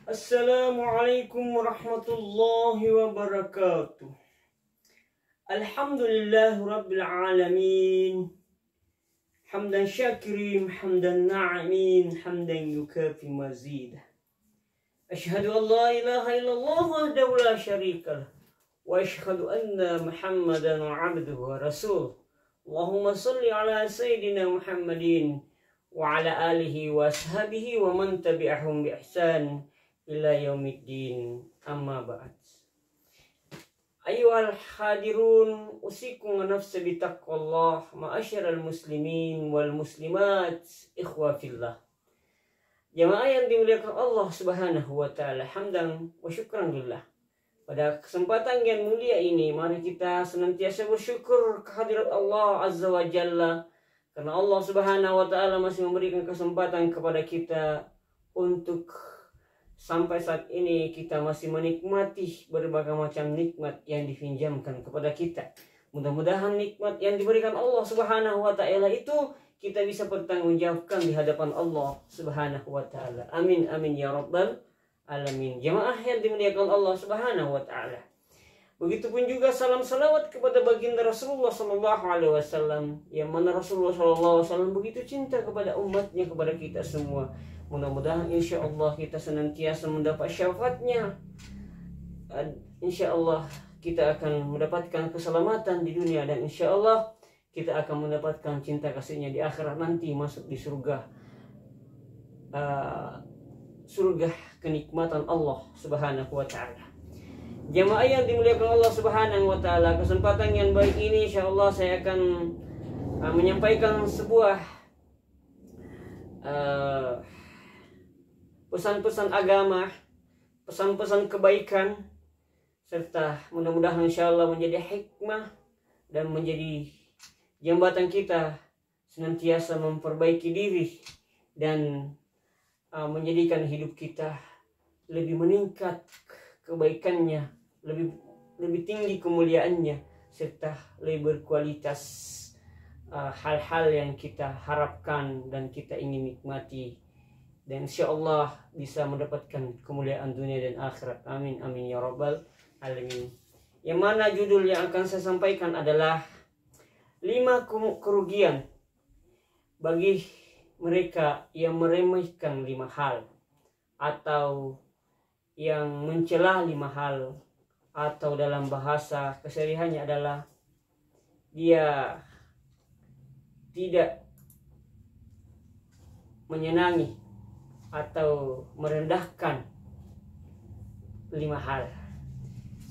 Assalamualaikum warahmatullahi wabarakatuh. Alhamdulillahi rabbil alamin. Hamdan syakirin, hamdan na'imin, hamdan yukafi mazid. Ashhadu an la ilaha illallah wahdahu la syarika lah. Wa ashhadu anna Muhammadan abduhu wa rasuluh. Allahumma salli ala sayyidina Muhammadin wa ala alihi wa ashabihi wa man tabi'ahum bi ihsan ila yaumiddin, amma ba'd. Ayyuhal hadirun, usikum wa nafsi bitaqwallah, ma'asyiral muslimin wal muslimat, ikhwa fillah. Jamaah yang dimuliakan Allah Subhanahu wa taala, hamdan wa syukran lillah. Pada kesempatan yang mulia ini, mari kita senantiasa bersyukur kehadirat Allah Azza wa Jalla, karena Allah Subhanahu wa taala masih memberikan kesempatan kepada kita untuk sampai saat ini kita masih menikmati berbagai macam nikmat yang dipinjamkan kepada kita. Mudah-mudahan nikmat yang diberikan Allah Subhanahu wa taala itu kita bisa bertanggungjawabkan di hadapan Allah Subhanahu wa taala. Amin amin ya rabbal alamin. Jamaah yang dimuliakan Allah Subhanahu wa taala. Begitupun juga salam salawat kepada baginda Rasulullah sallallahu alaihi wasallam, yang mana Rasulullah sallallahu alaihi wasallam begitu cinta kepada umatnya, kepada kita semua. Mudah-mudahan insya Allah kita senantiasa mendapat syafaatnya. Insya Allah kita akan mendapatkan keselamatan di dunia, dan insya Allah kita akan mendapatkan cinta kasihnya di akhirat nanti, masuk di surga. Surga kenikmatan Allah Subhanahu wa taala. Jamaah yang dimuliakan Allah Subhanahu wa taala, kesempatan yang baik ini insya Allah saya akan menyampaikan sebuah pesan-pesan agama, pesan-pesan kebaikan, serta mudah-mudahan insya Allah menjadi hikmah dan menjadi jembatan kita senantiasa memperbaiki diri dan menjadikan hidup kita lebih meningkat kebaikannya, lebih tinggi kemuliaannya, serta lebih berkualitas hal-hal yang kita harapkan dan kita ingin nikmati, dan insya Allah bisa mendapatkan kemuliaan dunia dan akhirat. Amin amin ya rabbal alamin. Yang mana judul yang akan saya sampaikan adalah 5 kerugian bagi mereka yang meremehkan 5 hal, atau yang mencela 5 hal, atau dalam bahasa kesehariannya adalah dia tidak menyenangi atau merendahkan 5 hal.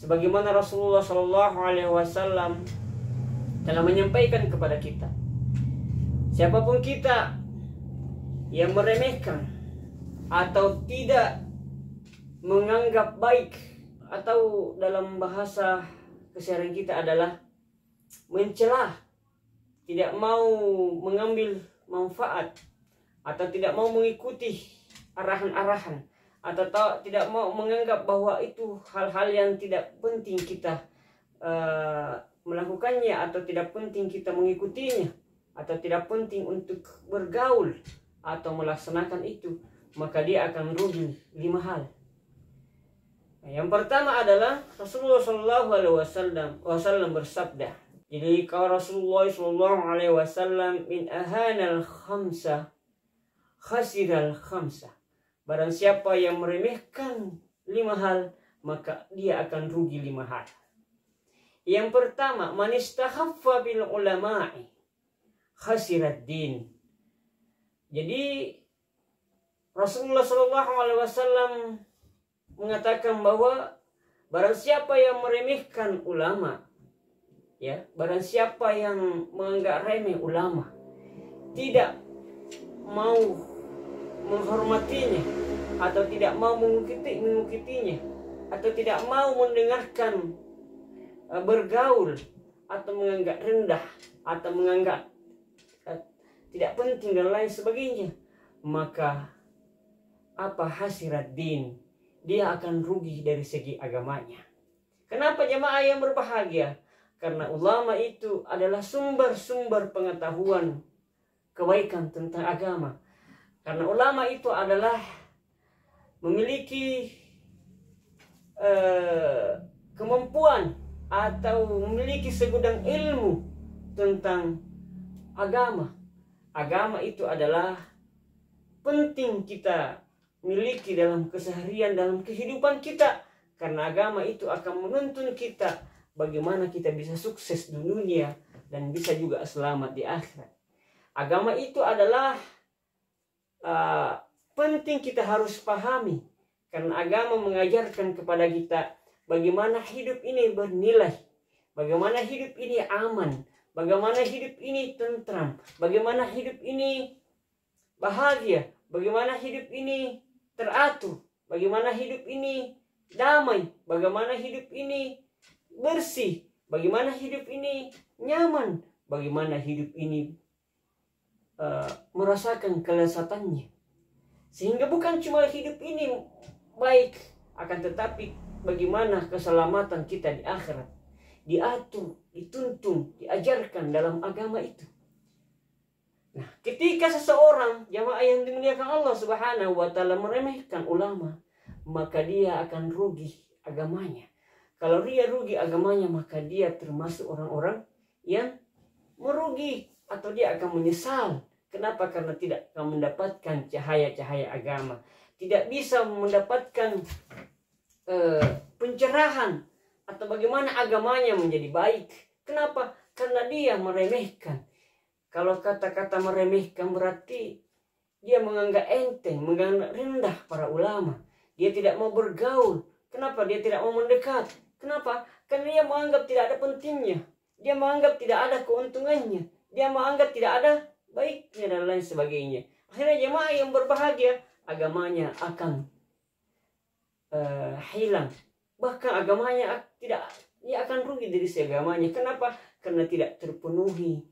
Sebagaimana Rasulullah Shallallahu Alaihi Wasallam telah menyampaikan kepada kita, siapapun kita yang meremehkan atau tidak menganggap baik, atau dalam bahasa keseharian kita adalah mencela, tidak mau mengambil manfaat, atau tidak mau mengikuti arahan-arahan, atau tidak mau menganggap bahwa itu hal-hal yang tidak penting kita melakukannya, atau tidak penting kita mengikutinya, atau tidak penting untuk bergaul atau melaksanakan itu, maka dia akan rugi 5 hal. Yang pertama adalah Rasulullah Shallallahu Alaihi Wasallam bersabda. Jadi kalau Rasulullah Shallallahu Alaihi Wasallam min ahanal khamsa khasiral khamsa. Barang siapa yang meremehkan 5 hal, maka dia akan rugi 5 hal. Yang pertama, man istakhaffa bil ulama'i khasirad din. Jadi Rasulullah Shallallahu Alaihi Wasallam mengatakan bahwa barang siapa yang meremehkan ulama, ya, barang siapa yang menganggap remeh ulama, tidak mau menghormatinya, atau tidak mau mengikutinya, atau tidak mau mendengarkan, bergaul, atau menganggap rendah, atau menganggap tidak penting dan lain sebagainya, maka apa hasirat din, dia akan rugi dari segi agamanya. Kenapa jemaah yang berbahagia? Karena ulama itu adalah sumber-sumber pengetahuan kebaikan tentang agama. Karena ulama itu adalah memiliki kemampuan atau memiliki segudang ilmu tentang agama. Agama itu adalah penting kita miliki dalam keseharian, dalam kehidupan kita. Karena agama itu akan menuntun kita bagaimana kita bisa sukses di dunia dan bisa juga selamat di akhirat. Agama itu adalah penting kita harus pahami. Karena agama mengajarkan kepada kita bagaimana hidup ini bernilai, bagaimana hidup ini aman, bagaimana hidup ini tentram, bagaimana hidup ini bahagia, bagaimana hidup ini teratur, bagaimana hidup ini damai, bagaimana hidup ini bersih, bagaimana hidup ini nyaman, bagaimana hidup ini merasakan kelezatannya. Sehingga bukan cuma hidup ini baik, akan tetapi bagaimana keselamatan kita di akhirat diatur, dituntun, diajarkan dalam agama itu. Nah, ketika seseorang jamaah yang dimuliakan Allah Subhanahu wa taala meremehkan ulama, maka dia akan rugi agamanya. Kalau dia rugi agamanya, maka dia termasuk orang-orang yang merugi atau dia akan menyesal. Kenapa? Karena tidak akan mendapatkan cahaya-cahaya agama, tidak bisa mendapatkan pencerahan atau bagaimana agamanya menjadi baik. Kenapa? Karena dia meremehkan. Kalau kata-kata meremehkan berarti dia menganggap enteng, menganggap rendah para ulama. Dia tidak mau bergaul. Kenapa? Dia tidak mau mendekat. Kenapa? Karena dia menganggap tidak ada pentingnya. Dia menganggap tidak ada keuntungannya. Dia menganggap tidak ada baiknya dan lain sebagainya. Akhirnya jemaah yang berbahagia, agamanya akan hilang. Bahkan agamanya tidak, dia akan rugi dari agamanya. Kenapa? Karena tidak terpenuhi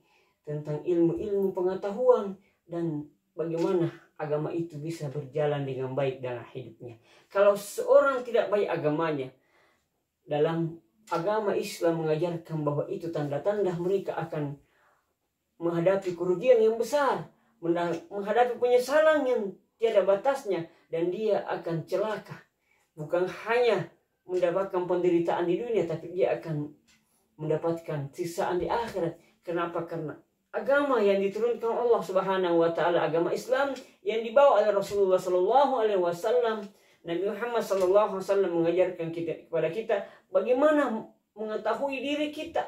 tentang ilmu-ilmu pengetahuan dan bagaimana agama itu bisa berjalan dengan baik dalam hidupnya. Kalau seorang tidak baik agamanya, dalam agama Islam mengajarkan bahwa itu tanda-tanda mereka akan menghadapi kerugian yang besar, menghadapi penyesalan yang tiada batasnya, dan dia akan celaka. Bukan hanya mendapatkan penderitaan di dunia, tapi dia akan mendapatkan siksaan di akhirat. Kenapa? Karena agama yang diturunkan Allah Subhanahu wa taala, agama Islam yang dibawa oleh Rasulullah sallallahu alaihi wasallam, Nabi Muhammad sallallahu alaihi wasallam mengajarkan kepada kita bagaimana mengetahui diri kita,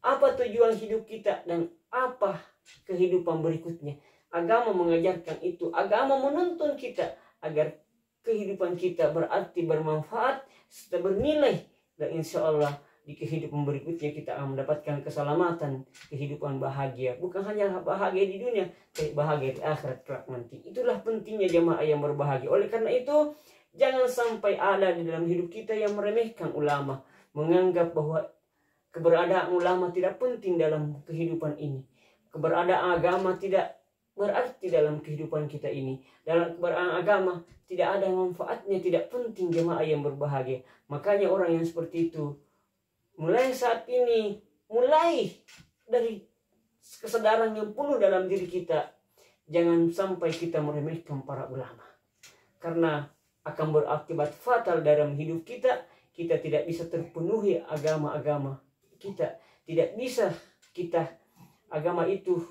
apa tujuan hidup kita dan apa kehidupan berikutnya. Agama mengajarkan itu, agama menuntun kita agar kehidupan kita berarti, bermanfaat, serta bernilai, dan insya Allah di kehidupan berikutnya kita akan mendapatkan keselamatan, kehidupan bahagia. Bukan hanya bahagia di dunia, tapi bahagia di akhirat kelak nanti. Itulah pentingnya jemaah yang berbahagia. Oleh karena itu, jangan sampai ada di dalam hidup kita yang meremehkan ulama, menganggap bahwa keberadaan ulama tidak penting dalam kehidupan ini. Keberadaan agama tidak berarti dalam kehidupan kita ini. Dalam keberadaan agama tidak ada manfaatnya, tidak penting jemaah yang berbahagia. Makanya orang yang seperti itu, mulai saat ini, mulai dari kesadaran yang penuh dalam diri kita, jangan sampai kita meremehkan para ulama. Karena akan berakibat fatal dalam hidup kita. Kita tidak bisa terpenuhi agama-agama kita. Tidak bisa kita, agama itu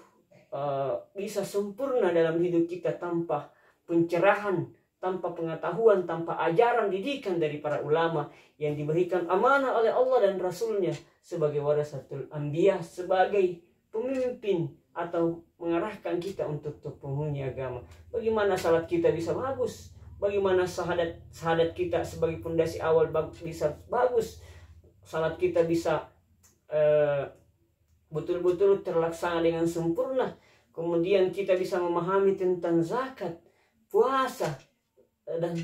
bisa sempurna dalam hidup kita tanpa pencerahan, tanpa pengetahuan, tanpa ajaran didikan dari para ulama yang diberikan amanah oleh Allah dan Rasulnya sebagai warasatul anbiya, sebagai pemimpin atau mengarahkan kita untuk memenuhi agama. Bagaimana salat kita bisa bagus? Bagaimana sahadat kita sebagai pondasi awal bisa bagus? Salat kita bisa betul-betul terlaksana dengan sempurna. Kemudian kita bisa memahami tentang zakat, puasa, dan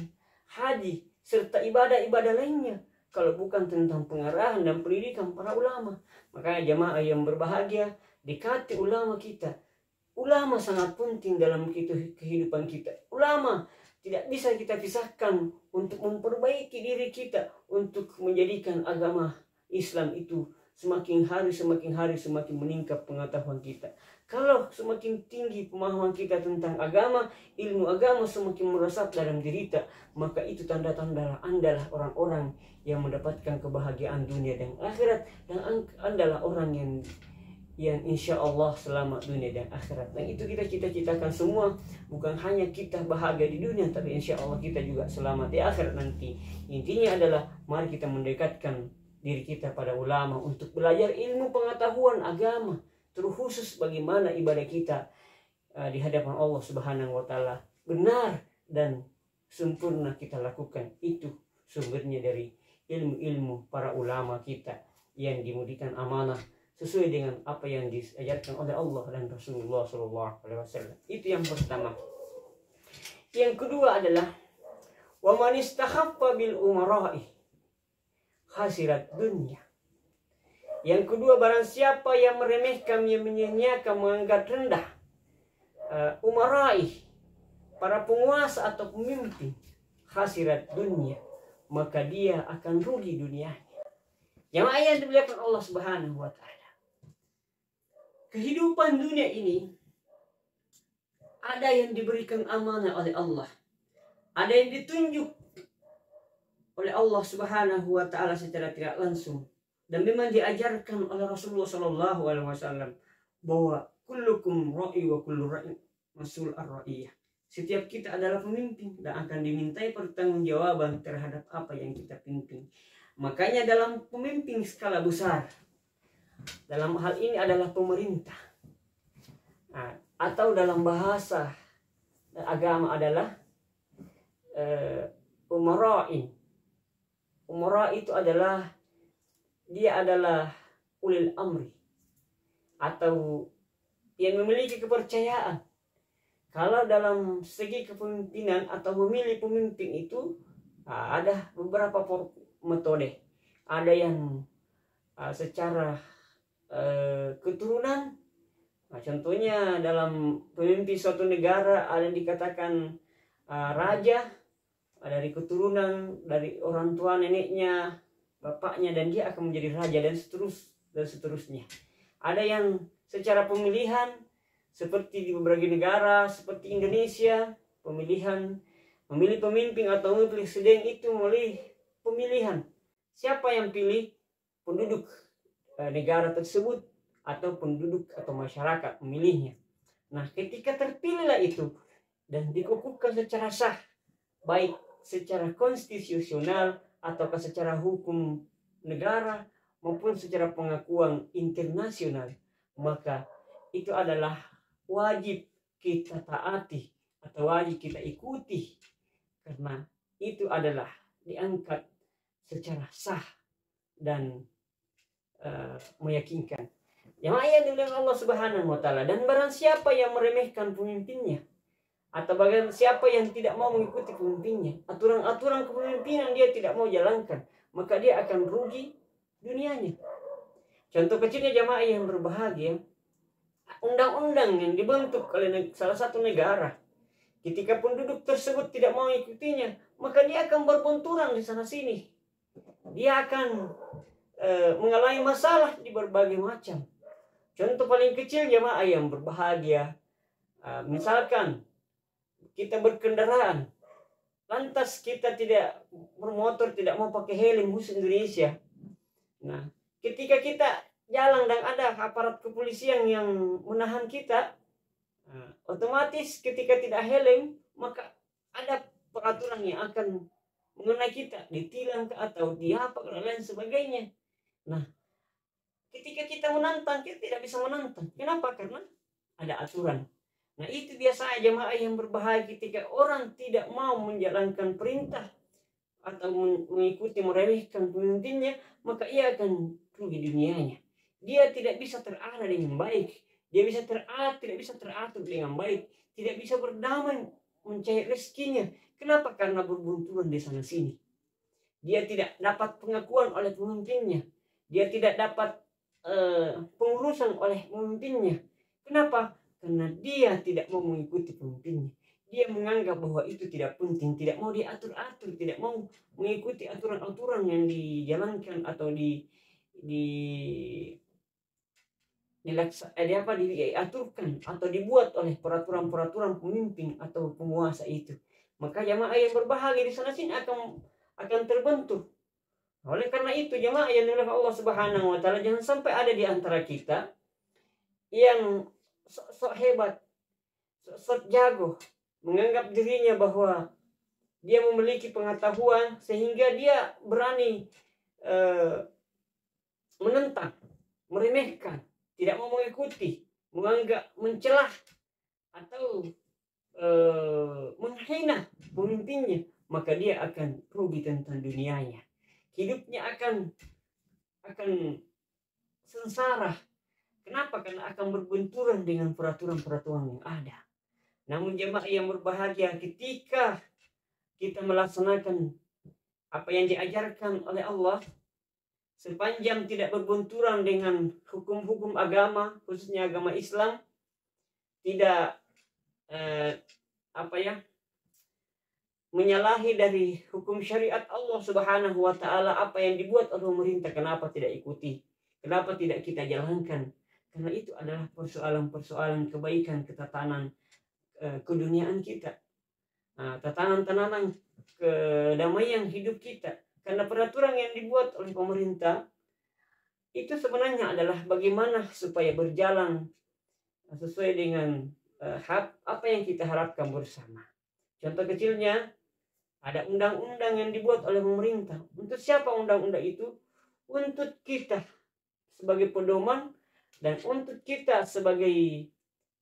haji, serta ibadah-ibadah lainnya, kalau bukan tentang pengarahan dan pendidikan para ulama. Makanya jamaah yang berbahagia, dekati ulama kita. Ulama sangat penting dalam kehidupan kita. Ulama tidak bisa kita pisahkan untuk memperbaiki diri kita, untuk menjadikan agama Islam itu semakin hari semakin meningkat pengetahuan kita. Kalau semakin tinggi pemahaman kita tentang agama, ilmu agama semakin meresap dalam diri kita, maka itu tanda-tanda Anda lah orang-orang yang mendapatkan kebahagiaan dunia dan akhirat, dan Anda lah orang yang insya Allah selamat dunia dan akhirat. Dan itu kita cita-citakan semua, bukan hanya kita bahagia di dunia, tapi insya Allah kita juga selamat di akhirat nanti. Intinya adalah mari kita mendekatkan diri kita pada ulama untuk belajar ilmu pengetahuan agama, terkhusus bagaimana ibadah kita di hadapan Allah Subhanahu wa taala benar dan sempurna kita lakukan. Itu sumbernya dari ilmu-ilmu para ulama kita yang dimudahkan amanah sesuai dengan apa yang diajarkan oleh Allah dan Rasulullah SAW. Itu yang pertama. Yang kedua adalah wa man istakhaffa bil umara'i khasirat dunya. Yang kedua, barang siapa yang meremehkan, yang menyanyiakan, menganggap rendah umara'i, para penguasa atau pemimpin, khasirat dunia, maka dia akan rugi dunianya. Jamaah yang dimuliakan Allah Subhanahu wa taala. Kehidupan dunia ini ada yang diberikan amanah oleh Allah, ada yang ditunjuk oleh Allah Subhanahu wa taala secara tidak langsung. Dan memang diajarkan oleh Rasulullah SAW bahwa kullukum ra'i wa kullu ra'in mas'ul ar-ra'iyah. Setiap kita adalah pemimpin dan akan dimintai pertanggungjawaban terhadap apa yang kita pimpin. Makanya dalam pemimpin skala besar, dalam hal ini adalah pemerintah, atau dalam bahasa agama adalah umara'in. Umara itu adalah dia adalah ulil amri atau yang memiliki kepercayaan. Kalau dalam segi kepemimpinan atau memilih pemimpin itu ada beberapa metode. Ada yang secara keturunan. Contohnya dalam pemimpin suatu negara ada yang dikatakan raja dari keturunan dari orang tua neneknya, bapaknya, dan dia akan menjadi raja dan seterusnya. Ada yang secara pemilihan seperti di beberapa negara seperti Indonesia, memilih pemimpin atau memilih presiden itu melalui pemilihan. Siapa yang pilih? Penduduk negara tersebut atau penduduk atau masyarakat memilihnya. Nah, ketika terpilihlah itu dan dikukuhkan secara sah, baik secara konstitusional ataukah secara hukum negara maupun secara pengakuan internasional, maka itu adalah wajib kita taati atau wajib kita ikuti, karena itu adalah diangkat secara sah dan meyakinkan. Yang ayat dengan Allah Subhanahu wa taala. Dan barang siapa yang meremehkan pemimpinnya atau bagian siapa yang tidak mau mengikuti pemimpinnya, aturan-aturan kepemimpinan dia tidak mau jalankan, maka dia akan rugi dunianya. Contoh kecilnya jamaah yang berbahagia, undang-undang yang dibentuk oleh salah satu negara, ketika penduduk tersebut tidak mau mengikutinya, maka dia akan berbenturan di sana sini. Dia akan mengalami masalah di berbagai macam. Contoh paling kecil jamaah yang berbahagia, misalkan kita berkendaraan, lantas kita tidak bermotor, tidak mau pakai helm khusus Indonesia. Nah, ketika kita jalan dan ada aparat kepolisian yang menahan kita, otomatis ketika tidak helm, maka ada peraturan yang akan mengenai kita, ditilang atau diapa dan lain sebagainya. Nah, ketika kita menantang, kita tidak bisa menantang. Kenapa? Karena ada aturan. Nah, itu biasa jemaah yang berbahaya ketika orang tidak mau menjalankan perintah atau mengikuti meremehkan pemimpinnya, maka ia akan rugi dunianya. Dia tidak bisa terarah dengan baik, dia tidak bisa teratur dengan baik, tidak bisa berdamai mencari rezekinya. Kenapa? Karena berbunturan di sana sini. Dia tidak dapat pengakuan oleh pemimpinnya, dia tidak dapat pengurusan oleh pemimpinnya. Kenapa? Karena dia tidak mau mengikuti pemimpinnya. Dia menganggap bahwa itu tidak penting, tidak mau diatur-atur, tidak mau mengikuti aturan-aturan yang dijalankan atau diaturkan atau dibuat oleh peraturan-peraturan pemimpin atau penguasa itu, maka jamaah yang berbahagia di sana sini akan terbentur. Oleh karena itu jamaah yang dimuliakan Allah Subhanahu wa taala, jangan sampai ada di antara kita yang sok hebat, sok jago, menganggap dirinya bahwa dia memiliki pengetahuan sehingga dia berani menentang, meremehkan, tidak mau mengikuti, menganggap mencelah atau menghina pemimpinnya, maka dia akan rugi tentang dunianya. Hidupnya akan sengsara. Kenapa? Karena akan berbenturan dengan peraturan-peraturan yang ada. Namun jemaah yang berbahagia, ketika kita melaksanakan apa yang diajarkan oleh Allah, sepanjang tidak berbenturan dengan hukum-hukum agama, khususnya agama Islam, tidak menyalahi dari hukum syariat Allah Subhanahu wa taala, apa yang dibuat oleh pemerintah, kenapa tidak ikuti? Kenapa tidak kita jalankan? Karena itu adalah persoalan-persoalan kebaikan, ketatanan keduniaan kita, tatanan kedamaian hidup kita. Karena peraturan yang dibuat oleh pemerintah itu sebenarnya adalah bagaimana supaya berjalan sesuai dengan apa yang kita harapkan bersama. Contoh kecilnya, ada undang-undang yang dibuat oleh pemerintah. Untuk siapa undang-undang itu? Untuk kita sebagai pedoman dan untuk kita sebagai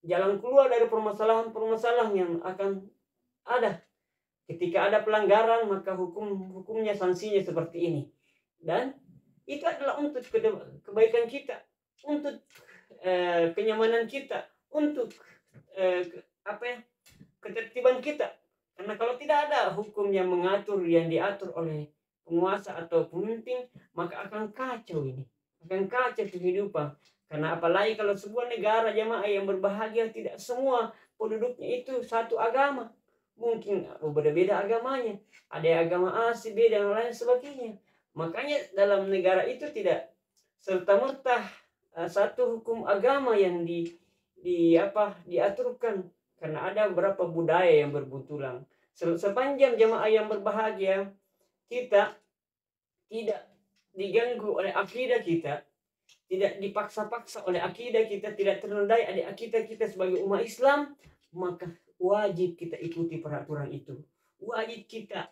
jalan keluar dari permasalahan-permasalahan yang akan ada. Ketika ada pelanggaran, maka hukumnya, sanksinya seperti ini. Dan itu adalah untuk kebaikan kita, untuk kenyamanan kita, untuk ketertiban kita. Karena kalau tidak ada hukum yang mengatur, yang diatur oleh penguasa atau pemimpin, maka akan kacau ini, akan kacau kehidupan. Karena apalagi kalau sebuah negara jamaah yang berbahagia, tidak semua penduduknya itu satu agama, mungkin berbeda agamanya, ada agama A, C, B dan lain sebagainya. Makanya dalam negara itu tidak serta-merta satu hukum agama yang diaturkan, karena ada beberapa budaya yang berbenturan. Sepanjang jamaah yang berbahagia, kita tidak diganggu oleh akidah kita, tidak dipaksa-paksa oleh akidah kita, tidak ternodai oleh akidah kita sebagai umat Islam, maka wajib kita ikuti peraturan itu. Wajib kita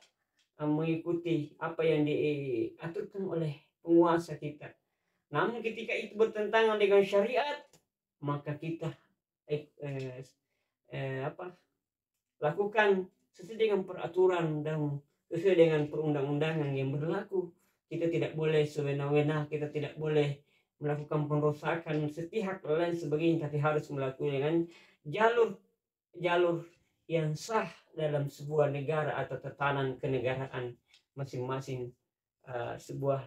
mengikuti apa yang diaturkan oleh penguasa kita. Namun ketika itu bertentangan dengan syariat, maka kita lakukan sesuai dengan peraturan dan sesuai dengan perundang-undangan yang berlaku. Kita tidak boleh sewenang-wenang, kita tidak boleh melakukan pengerusakan sepihak dan lain sebagainya, tapi harus melakukan dengan jalur yang sah dalam sebuah negara atau tatanan kenegaraan masing-masing sebuah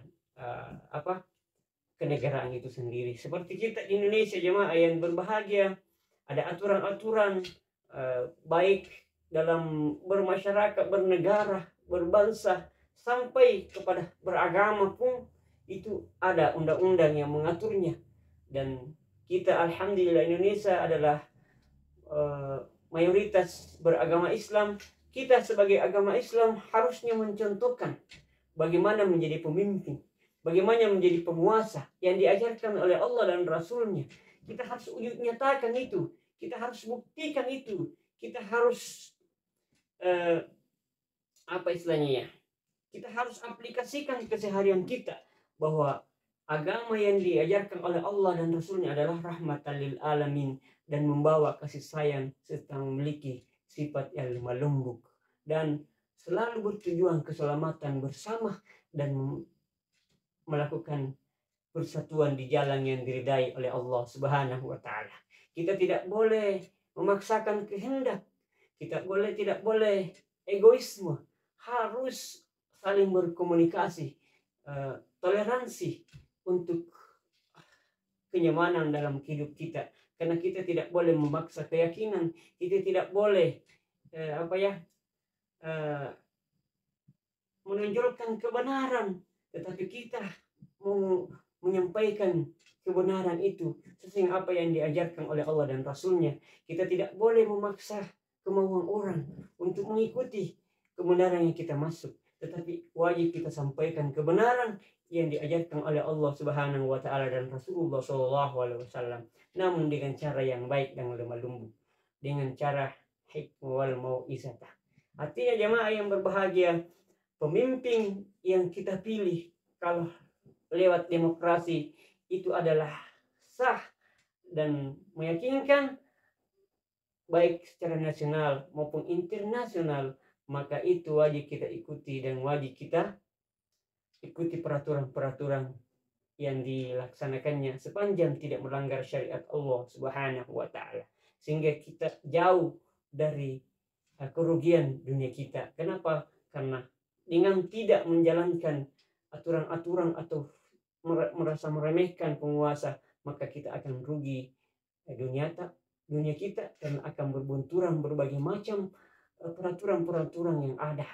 kenegaraan itu sendiri. Seperti kita di Indonesia jemaah yang berbahagia, ada aturan-aturan baik dalam bermasyarakat, bernegara, berbangsa, sampai kepada beragama pun itu ada undang-undang yang mengaturnya. Dan kita alhamdulillah Indonesia adalah mayoritas beragama Islam. Kita sebagai agama Islam harusnya mencontohkan bagaimana menjadi pemimpin, bagaimana menjadi penguasa yang diajarkan oleh Allah dan Rasulnya. Kita harus nyatakan itu, kita harus buktikan itu, kita harus kita harus aplikasikan keseharian kita bahwa agama yang diajarkan oleh Allah dan Rasulnya adalah rahmatan lil alamin dan membawa kasih sayang serta memiliki sifat yang lemah lembut dan selalu bertujuan keselamatan bersama dan melakukan persatuan di jalan yang diridai oleh Allah Subhanahu wa taala. Kita tidak boleh memaksakan kehendak, tidak boleh egoisme, harus saling berkomunikasi, toleransi untuk kenyamanan dalam hidup kita. Karena kita tidak boleh memaksa keyakinan, kita tidak boleh menonjolkan kebenaran, tetapi kita menyampaikan kebenaran itu sesuai apa yang diajarkan oleh Allah dan Rasulnya. Kita tidak boleh memaksa kemauan orang untuk mengikuti kebenaran yang kita masuk, tetapi wajib kita sampaikan kebenaran yang diajarkan oleh Allah Subhanahu wa taala dan Rasulullah sallallahu alaihi wasallam, namun dengan cara yang baik dan lemah lembut, dengan cara hikmah wal mau'izatah. Artinya jemaah yang berbahagia, pemimpin yang kita pilih kalau lewat demokrasi itu adalah sah dan meyakinkan baik secara nasional maupun internasional, maka itu wajib kita ikuti dan wajib kita ikuti peraturan-peraturan yang dilaksanakannya sepanjang tidak melanggar syariat Allah Subhanahu wa taala, sehingga kita jauh dari kerugian dunia kita. Kenapa? Karena dengan tidak menjalankan aturan-aturan atau merasa meremehkan penguasa, maka kita akan rugi dunia kita, dan akan berbunturan berbagai macam peraturan-peraturan yang ada,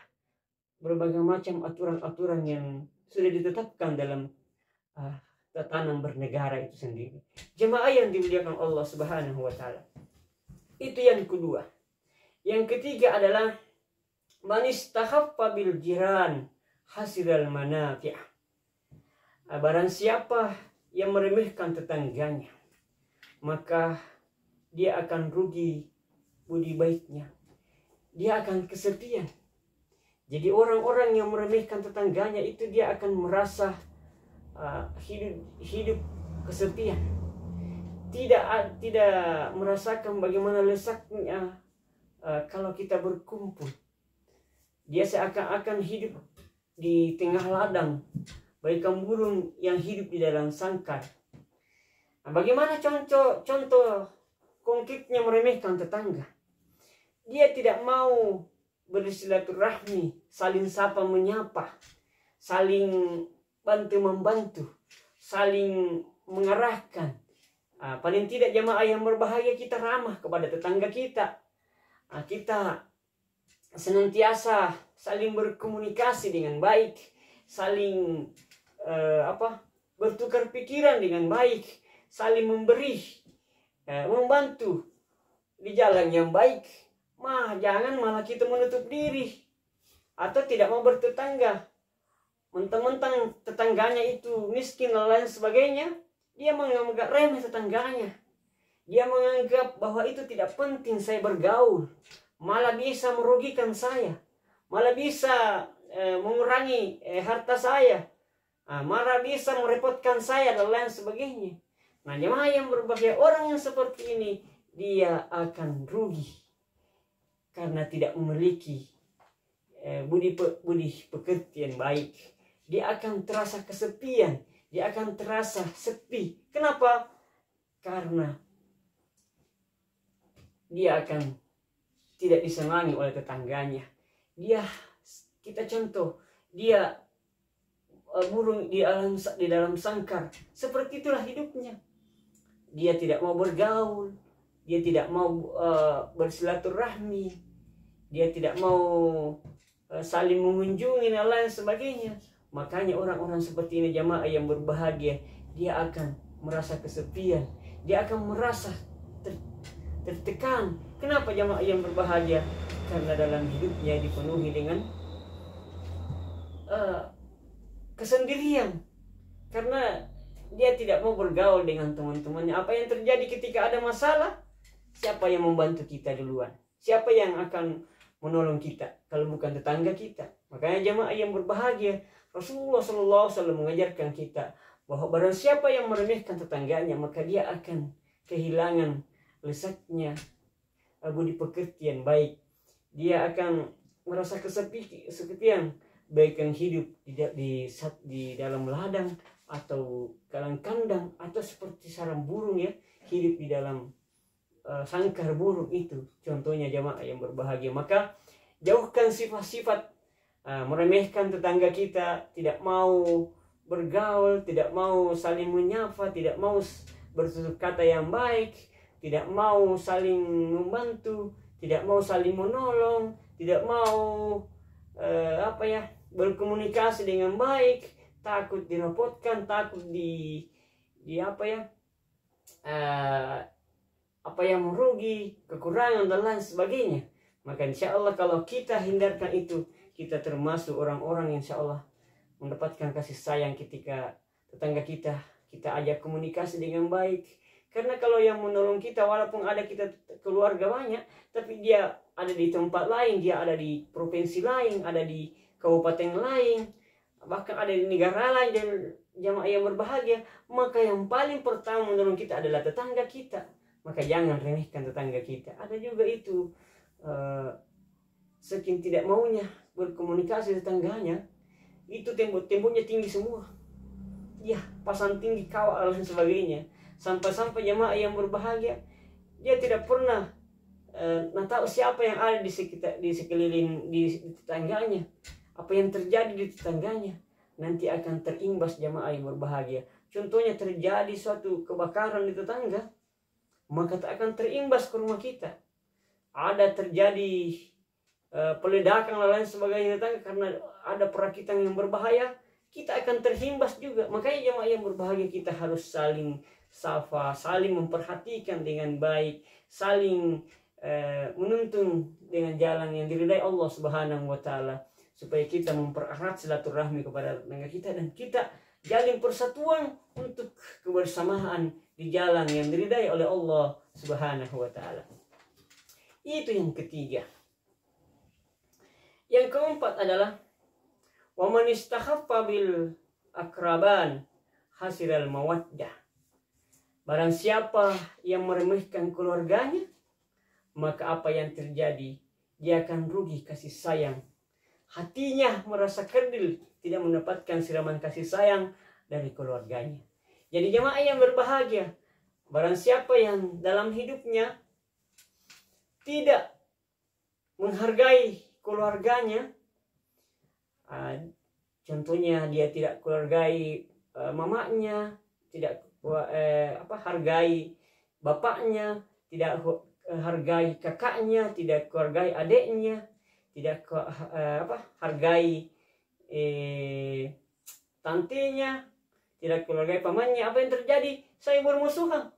berbagai macam aturan-aturan yang sudah ditetapkan dalam tatanan bernegara itu sendiri. Jemaah yang dimuliakan Allah Subhanahu wa taala. Itu yang kedua. Yang ketiga adalah man istahaffa bil jiran hasilal manafi'. Barang siapa yang meremehkan tetangganya, maka dia akan rugi budi baiknya. Dia akan kesepian. Jadi orang-orang yang meremehkan tetangganya itu dia akan merasa hidup kesepian. Tidak merasakan bagaimana lezatnya kalau kita berkumpul. Dia seakan-akan hidup di tengah ladang bagaikan burung yang hidup di dalam sangkar. Nah, bagaimana contoh konkretnya meremehkan tetangga? Dia tidak mau bersilaturahmi, saling sapa menyapa, saling bantu-membantu, saling mengarahkan. Paling tidak jemaah yang berbahagia, kita ramah kepada tetangga kita. Kita senantiasa saling berkomunikasi dengan baik, saling bertukar pikiran dengan baik, saling memberi, membantu di jalan yang baik. Jangan malah kita menutup diri atau tidak mau bertetangga. Mentang-mentang tetangganya itu miskin dan lain sebagainya, dia menganggap remeh tetangganya. Dia menganggap bahwa itu tidak penting saya bergaul, malah bisa merugikan saya, malah bisa mengurangi harta saya, malah bisa merepotkan saya dan lain sebagainya. Nah, jemaah yang berbahagia, orang yang seperti ini dia akan rugi karena tidak memiliki budi pekerti yang baik. Dia akan terasa kesepian, dia akan terasa sepi. Kenapa? Karena dia akan tidak disenangi oleh tetangganya. Kita contoh, dia burung di dalam sangkar. Seperti itulah hidupnya. Dia tidak mau bergaul, dia tidak mau bersilaturahmi, dia tidak mau saling mengunjungi dan lain sebagainya. Makanya orang-orang seperti ini jamaah yang berbahagia, dia akan merasa kesepian, dia akan merasa tertekan. Kenapa jamaah yang berbahagia? Karena dalam hidupnya dipenuhi dengan kesendirian, karena dia tidak mau bergaul dengan teman-temannya. Apa yang terjadi ketika ada masalah? Siapa yang membantu kita duluan? Siapa yang akan menolong kita kalau bukan tetangga kita? Makanya jamaah yang berbahagia, Rasulullah SAW mengajarkan kita bahwa barang siapa yang meremehkan tetangganya, maka dia akan kehilangan lezatnya budi pekerti yang baik. Dia akan merasa kesepian, baik yang hidup di dalam ladang atau dalam kandang, atau seperti sarang burung ya, hidup di dalam sangkar burung itu. Contohnya jamaah yang berbahagia. Maka jauhkan sifat-sifat meremehkan tetangga kita, tidak mau bergaul, tidak mau saling menyapa, tidak mau bertutur kata yang baik, tidak mau saling membantu, tidak mau saling menolong, tidak mau berkomunikasi dengan baik, takut direpotkan, takut di apa ya, apa yang merugi, kekurangan dan lain sebagainya. Maka insya Allah kalau kita hindarkan itu, kita termasuk orang-orang insya Allah mendapatkan kasih sayang ketika tetangga kita ajak komunikasi dengan baik. Karena kalau yang menolong kita, walaupun ada kita keluarga banyak, tapi dia ada di tempat lain, dia ada di provinsi lain, ada di kabupaten lain, bahkan ada di negara lain, dan jamaah yang berbahagia, maka yang paling pertama menolong kita adalah tetangga kita. Maka jangan remehkan tetangga kita. Ada juga itu saking tidak maunya berkomunikasi tetangganya, itu tembok-temboknya tinggi semua, ya pasang tinggi kawat dan sebagainya, sampai-sampai jemaah yang berbahagia dia tidak pernah tahu siapa yang ada di sekitar, di sekeliling, di tetangganya, apa yang terjadi di tetangganya. Nanti akan terimbas jemaah yang berbahagia. Contohnya terjadi suatu kebakaran di tetangga, maka tak akan terimbas ke rumah kita. Ada terjadi peledakan dan lain sebagainya tetangga, karena ada perakitan yang berbahaya, kita akan terhimbas juga. Makanya jemaah yang berbahagia kita harus saling safa, saling memperhatikan dengan baik, saling menuntun dengan jalan yang diridai Allah Subhanahu wa taala, supaya kita mempererat silaturahmi kepada tetangga kita, dan kita jalin persatuan untuk kebersamaan di jalan yang diridai oleh Allah Subhanahu wa taala. Itu yang ketiga. Yang keempat adalah wa man istakhaffa bil akraban hasiral mawaddah. Barang siapa yang meremehkan keluarganya, maka apa yang terjadi? Dia akan rugi kasih sayang. Hatinya merasa kerdil, tidak mendapatkan siraman kasih sayang dari keluarganya. Jadi jemaah yang berbahagia, barang siapa yang dalam hidupnya tidak menghargai keluarganya, contohnya dia tidak menghargai mamanya, tidak hargai bapaknya, tidak hargai kakaknya, tidak hargai adiknya, tidak hargai tantenya, tidak hargai pamannya. Apa yang terjadi? Saya bermusuhan,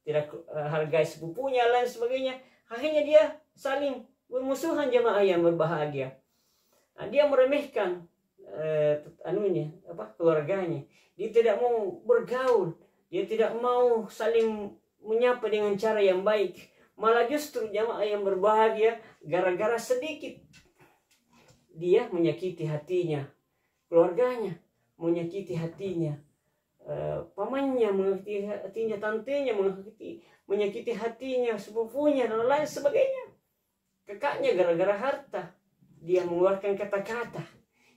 tidak hargai sepupunya lain sebagainya. Akhirnya dia saling bermusuhan jemaah yang berbahagia. Dia meremehkan keluarganya. Dia tidak mau bergaul, dia tidak mau saling menyapa dengan cara yang baik. Malah justru jemaah yang berbahagia, gara-gara sedikit dia menyakiti hatinya keluarganya, menyakiti hatinya pamannya, menyakiti hatinya tantenya, menyakiti hatinya sepupunya dan lain sebagainya. Kakaknya gara-gara harta, dia mengeluarkan kata-kata,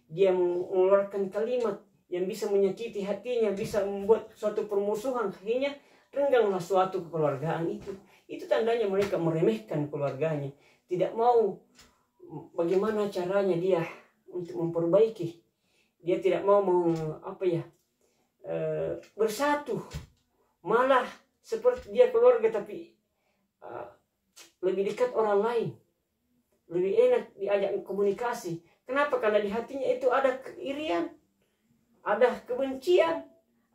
dia mengeluarkan kalimat yang bisa menyakiti hatinya, bisa membuat suatu permusuhan. Akhirnya rengganglah suatu kekeluargaan itu. Itu tandanya mereka meremehkan keluarganya, tidak mau bagaimana caranya dia untuk memperbaiki. Dia tidak mau bersatu, malah seperti dia keluarga tapi lebih dekat orang lain, lebih enak diajak komunikasi. Kenapa? Karena di hatinya itu ada keirian, ada kebencian,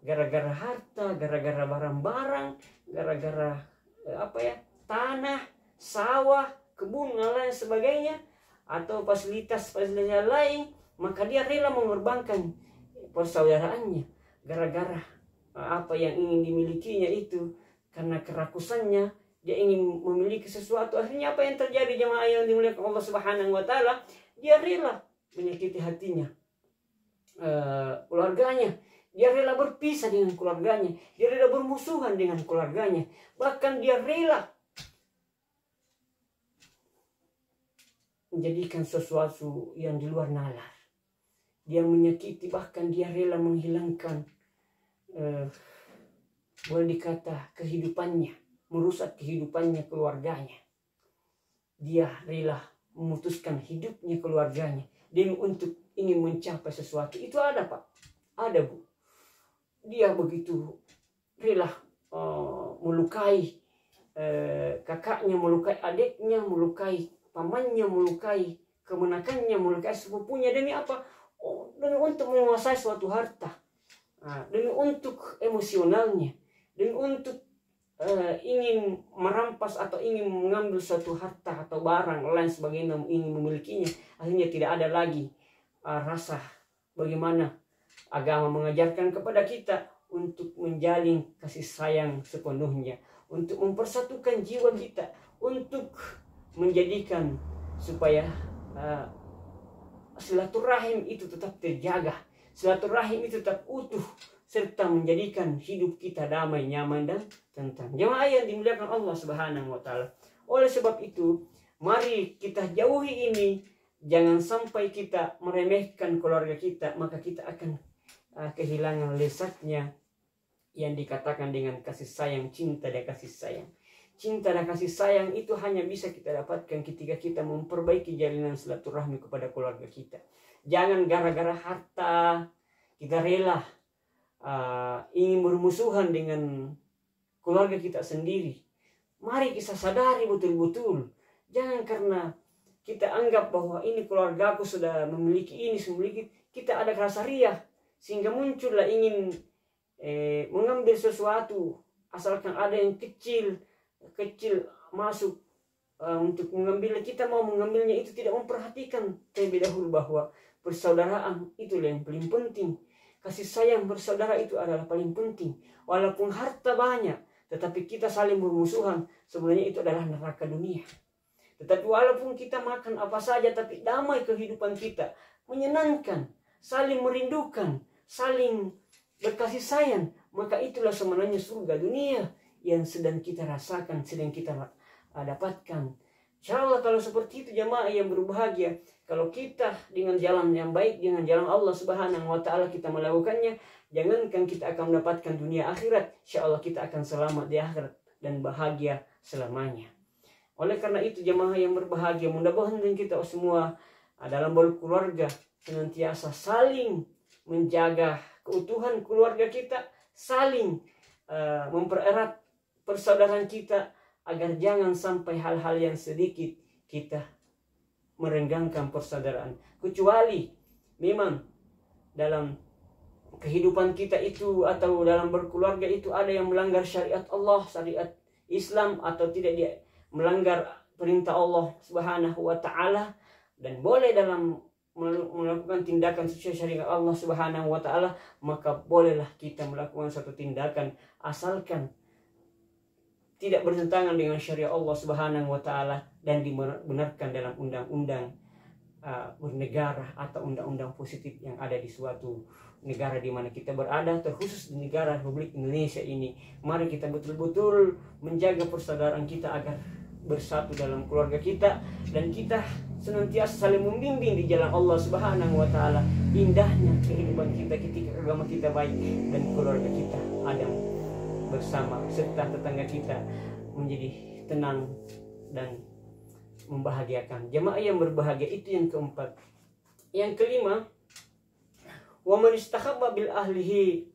gara-gara harta, gara-gara barang-barang, gara-gara tanah, sawah, kebun dan lain sebagainya, atau fasilitas lain. Maka dia rela mengorbankan persaudaraannya gara-gara apa yang ingin dimilikinya itu. Karena kerakusannya dia ingin memiliki sesuatu. Akhirnya apa yang terjadi jemaah yang dimuliakan Allah Subhanahu wa taala? Dia rela menyakiti hatinya keluarganya. Dia rela berpisah dengan keluarganya. Dia rela bermusuhan dengan keluarganya. Bahkan dia rela menjadikan sesuatu yang di luar nalar. Dia menyakiti, bahkan dia rela menghilangkan boleh dikata kehidupannya, merusak kehidupannya keluarganya. Dia rela memutuskan hidupnya keluarganya demi untuk ingin mencapai sesuatu. Itu ada, Pak. Ada, Bu. Dia begitu rela melukai kakaknya, melukai adiknya, melukai pamannya, melukai kemenakannya, melukai sepupunya. Demi apa? Demi untuk menguasai suatu harta. demi untuk emosionalnya, demi untuk ingin merampas atau ingin mengambil suatu harta atau barang lain sebagainya, ingin memilikinya, akhirnya tidak ada lagi rasa bagaimana agama mengajarkan kepada kita untuk menjalin kasih sayang sepenuhnya, untuk mempersatukan jiwa kita, untuk menjadikan supaya silaturahim itu tetap terjaga, silaturahim itu tetap utuh, serta menjadikan hidup kita damai, nyaman, dan tentram. Jemaah yang dimuliakan Allah Subhanahu wa Ta'ala. Oleh sebab itu, mari kita jauhi ini, jangan sampai kita meremehkan keluarga kita, maka kita akan kehilangan lezatnya yang dikatakan dengan kasih sayang, cinta dan kasih sayang. Cinta dan kasih sayang itu hanya bisa kita dapatkan ketika kita memperbaiki jalinan silaturahmi kepada keluarga kita. Jangan gara-gara harta kita rela ingin bermusuhan dengan keluarga kita sendiri. Mari kita sadari betul-betul. Jangan karena kita anggap bahwa ini keluarga aku sudah memiliki ini, memiliki, kita ada rasa riah sehingga muncullah ingin mengambil sesuatu, asalkan ada yang kecil masuk untuk mengambilnya. Kita mau mengambilnya itu tidak memperhatikan terlebih dahulu bahwa persaudaraan itu yang paling penting. Kasih sayang bersaudara itu adalah paling penting. Walaupun harta banyak, tetapi kita saling bermusuhan, sebenarnya itu adalah neraka dunia. Tetapi walaupun kita makan apa saja, tapi damai kehidupan kita, menyenangkan, saling merindukan, saling berkasih sayang, maka itulah sebenarnya surga dunia yang sedang kita rasakan, sedang kita dapatkan. Insyaallah kalau seperti itu jamaah yang berbahagia, kalau kita dengan jalan yang baik, dengan jalan Allah Subhanahu wa Ta'ala kita melakukannya, jangankan kita akan mendapatkan dunia akhirat, insyaallah kita akan selamat di akhirat dan bahagia selamanya. Oleh karena itu jamaah yang berbahagia, mudah-mudahan kita semua dalam berkeluarga senantiasa saling menjaga keutuhan keluarga kita, saling mempererat persaudaraan kita, agar jangan sampai hal-hal yang sedikit kita merenggangkan persaudaraan. Kecuali memang dalam kehidupan kita itu atau dalam berkeluarga itu ada yang melanggar syariat Allah, syariat Islam, atau tidak dia melanggar perintah Allah Subhanahu wa Ta'ala, dan boleh dalam melakukan tindakan sesuai syariat Allah Subhanahu wa Ta'ala, maka bolehlah kita melakukan satu tindakan asalkan tidak bertentangan dengan syariat Allah Subhanahu wa Ta'ala dan dibenarkan dalam undang-undang bernegara atau undang-undang positif yang ada di suatu negara di mana kita berada, terkhusus di negara Republik Indonesia ini. Mari kita betul-betul menjaga persaudaraan kita agar bersatu dalam keluarga kita, dan kita senantiasa saling membimbing di jalan Allah Subhanahu wa Ta'ala. Indahnya kehidupan kita ketika agama kita baik dan keluarga kita ada bersama, serta tetangga kita menjadi tenang dan membahagiakan. Jemaah yang berbahagia itu yang keempat. Yang kelima, wa man istakhabba bil ahlihi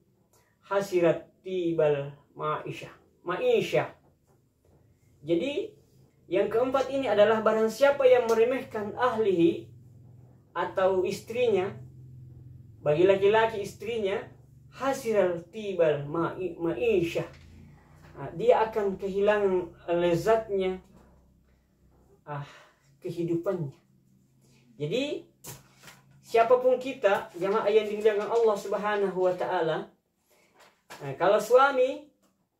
hasirat tibal ma'isyah. Jadi yang keempat ini adalah barang siapa yang meremehkan ahlihi atau istrinya, bagi laki-laki istrinya, hasiral tibal ma'isyah, dia akan kehilangan lezatnya kehidupannya. Jadi siapapun kita jamaah yang dimuliakan Allah Subhanahu wa Ta'ala, kalau suami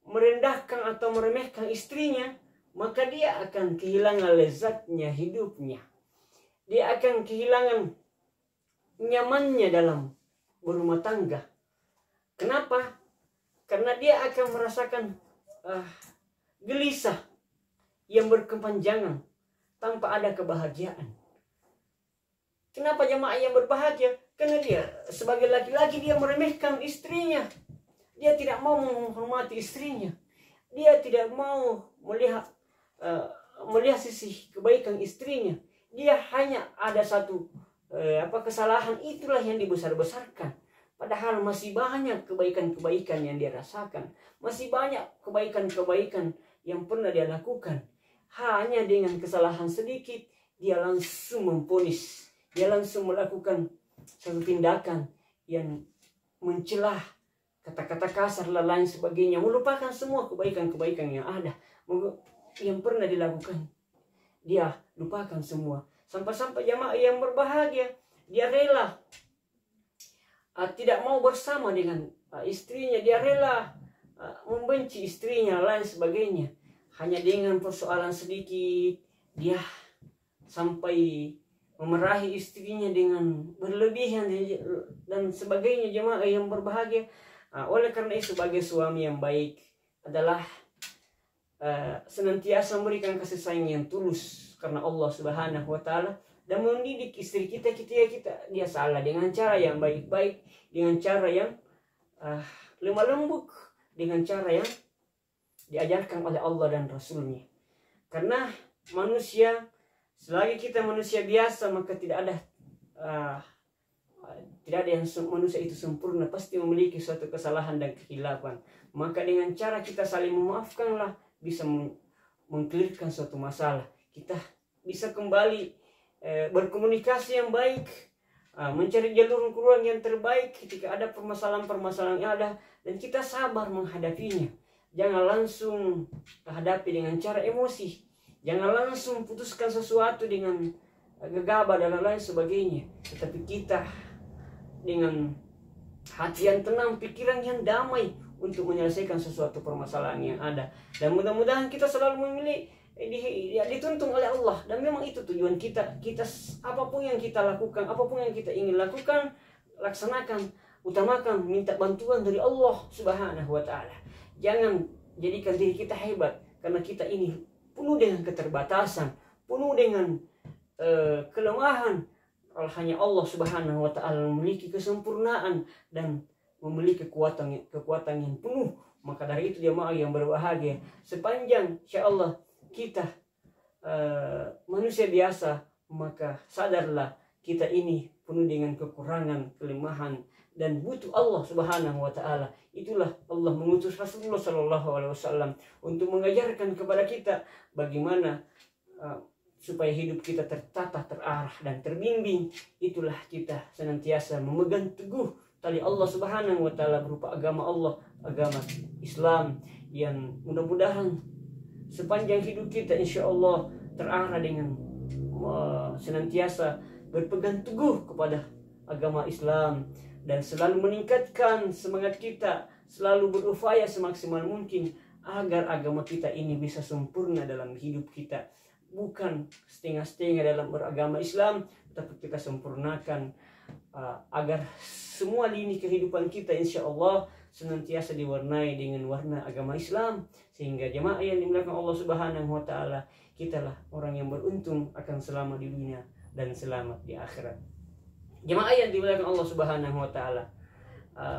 merendahkan atau meremehkan istrinya, maka dia akan kehilangan lezatnya hidupnya. Dia akan kehilangan nyamannya dalam berumah tangga. Kenapa? Karena dia akan merasakan gelisah yang berkepanjangan tanpa ada kebahagiaan. Kenapa jemaah yang berbahagia? Karena dia sebagai laki-laki dia meremehkan istrinya. Dia tidak mau menghormati istrinya. Dia tidak mau melihat sisi kebaikan istrinya. Dia hanya ada satu kesalahan, itulah yang dibesar-besarkan. Padahal masih banyak kebaikan-kebaikan yang dia rasakan. Masih banyak kebaikan-kebaikan yang pernah dia lakukan. Hanya dengan kesalahan sedikit, dia langsung memvonis. Dia langsung melakukan satu tindakan yang mencelah kata-kata kasar dan lain sebagainya, melupakan semua kebaikan-kebaikan yang ada, yang pernah dilakukan. Dia lupakan semua. Sampai-sampai jamaah yang berbahagia, dia rela tidak mau bersama dengan istrinya, dia rela membenci istrinya lain sebagainya. Hanya dengan persoalan sedikit dia sampai memarahi istrinya dengan berlebihan dan sebagainya. Jemaah yang berbahagia, oleh karena itu sebagai suami yang baik adalah senantiasa memberikan kasih sayang yang tulus karena Allah Subhanahu wa taala, dan mendidik istri kita dia salah dengan cara yang baik-baik, dengan cara yang lemah lembut, dengan cara yang diajarkan oleh Allah dan Rasulnya. Karena manusia, selagi kita manusia biasa, maka tidak ada yang manusia itu sempurna, pasti memiliki suatu kesalahan dan kekhilafan. Maka dengan cara kita saling memaafkanlah bisa mengklirkan suatu masalah. Kita bisa kembali berkomunikasi yang baik, mencari jalur keluar yang terbaik ketika ada permasalahan-permasalahan yang ada, dan kita sabar menghadapinya. Jangan langsung hadapi dengan cara emosi. Jangan langsung putuskan sesuatu dengan gegabah dan lain sebagainya. Tetapi kita dengan hati yang tenang, pikiran yang damai untuk menyelesaikan sesuatu permasalahan yang ada. Dan mudah-mudahan kita selalu memilih dituntun oleh Allah. Dan memang itu tujuan kita. Apapun yang kita lakukan, apapun yang kita ingin lakukan, laksanakan, utamakan, minta bantuan dari Allah Subhanahu wa taala. Jangan jadikan diri kita hebat, karena kita ini penuh dengan keterbatasan, penuh dengan kelemahan. Hanya Allah Subhanahu wa taala memiliki kesempurnaan dan memiliki kekuatan yang penuh. Maka dari itu jemaah yang berbahagia, sepanjang insyaallah kita manusia biasa, maka sadarlah kita ini penuh dengan kekurangan, kelemahan, dan butuh Allah Subhanahu wa taala. Itulah Allah mengutus Rasulullah sallallahu alaihi wasallam untuk mengajarkan kepada kita bagaimana supaya hidup kita tertata, terarah, dan terbimbing. Itulah kita senantiasa memegang teguh tali Allah Subhanahu wa taala berupa agama Allah, agama Islam, yang mudah-mudahan sepanjang hidup kita insyaallah terarah dengan senantiasa berpegang teguh kepada agama Islam, dan selalu meningkatkan semangat kita, selalu berupaya semaksimal mungkin agar agama kita ini bisa sempurna dalam hidup kita. Bukan setengah-setengah dalam beragama Islam, tapi kita sempurnakan agar semua lini kehidupan kita insya Allah senantiasa diwarnai dengan warna agama Islam. Sehingga jemaah yang dimuliakan Allah Subhanahu wa taala, kitalah orang yang beruntung akan selamat di dunia dan selamat di akhirat. Jemaah yang dimuliakan Allah Subhanahu wa taala,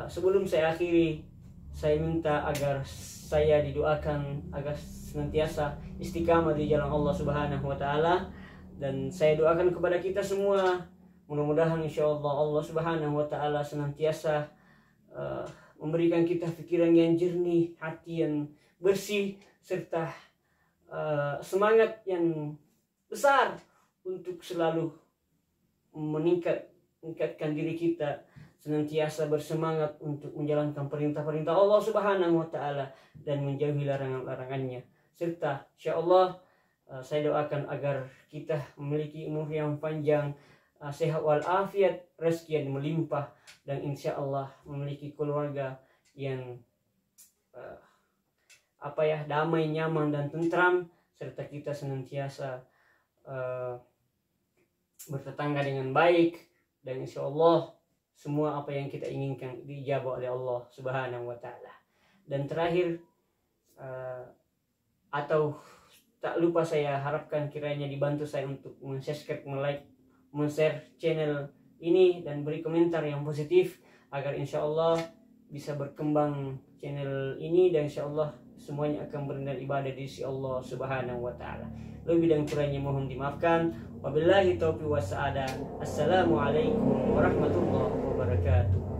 sebelum saya akhiri, saya minta agar saya didoakan agar senantiasa istiqamah di jalan Allah Subhanahu wa taala, dan saya doakan kepada kita semua mudah-mudahan insyaallah Allah Subhanahu wa taala senantiasa memberikan kita pikiran yang jernih, hati yang bersih, serta semangat yang besar untuk selalu meningkatkan diri kita, senantiasa bersemangat untuk menjalankan perintah-perintah Allah Subhanahu wa taala dan menjauhi larangan-larangannya. Serta insyaallah saya doakan agar kita memiliki umur yang panjang, sehat walafiat, rezeki yang melimpah, dan insyaallah memiliki keluarga yang damai, nyaman, dan tentram, serta kita senantiasa bertetangga dengan baik, dan insyaallah semua apa yang kita inginkan diijabah oleh Allah Subhanahu wa taala. Dan terakhir, atau tak lupa saya harapkan kiranya dibantu saya untuk men-subscribe, like, men-share channel ini, dan beri komentar yang positif agar insyaallah bisa berkembang channel ini, dan insyaallah semuanya akan beribadah ibadah di sisi Allah Subhanahu wa taala. Lebih dan kurangnya mohon dimaafkan. Wabillahi taufiq was sa'adah. Assalamualaikum warahmatullahi wabarakatuh.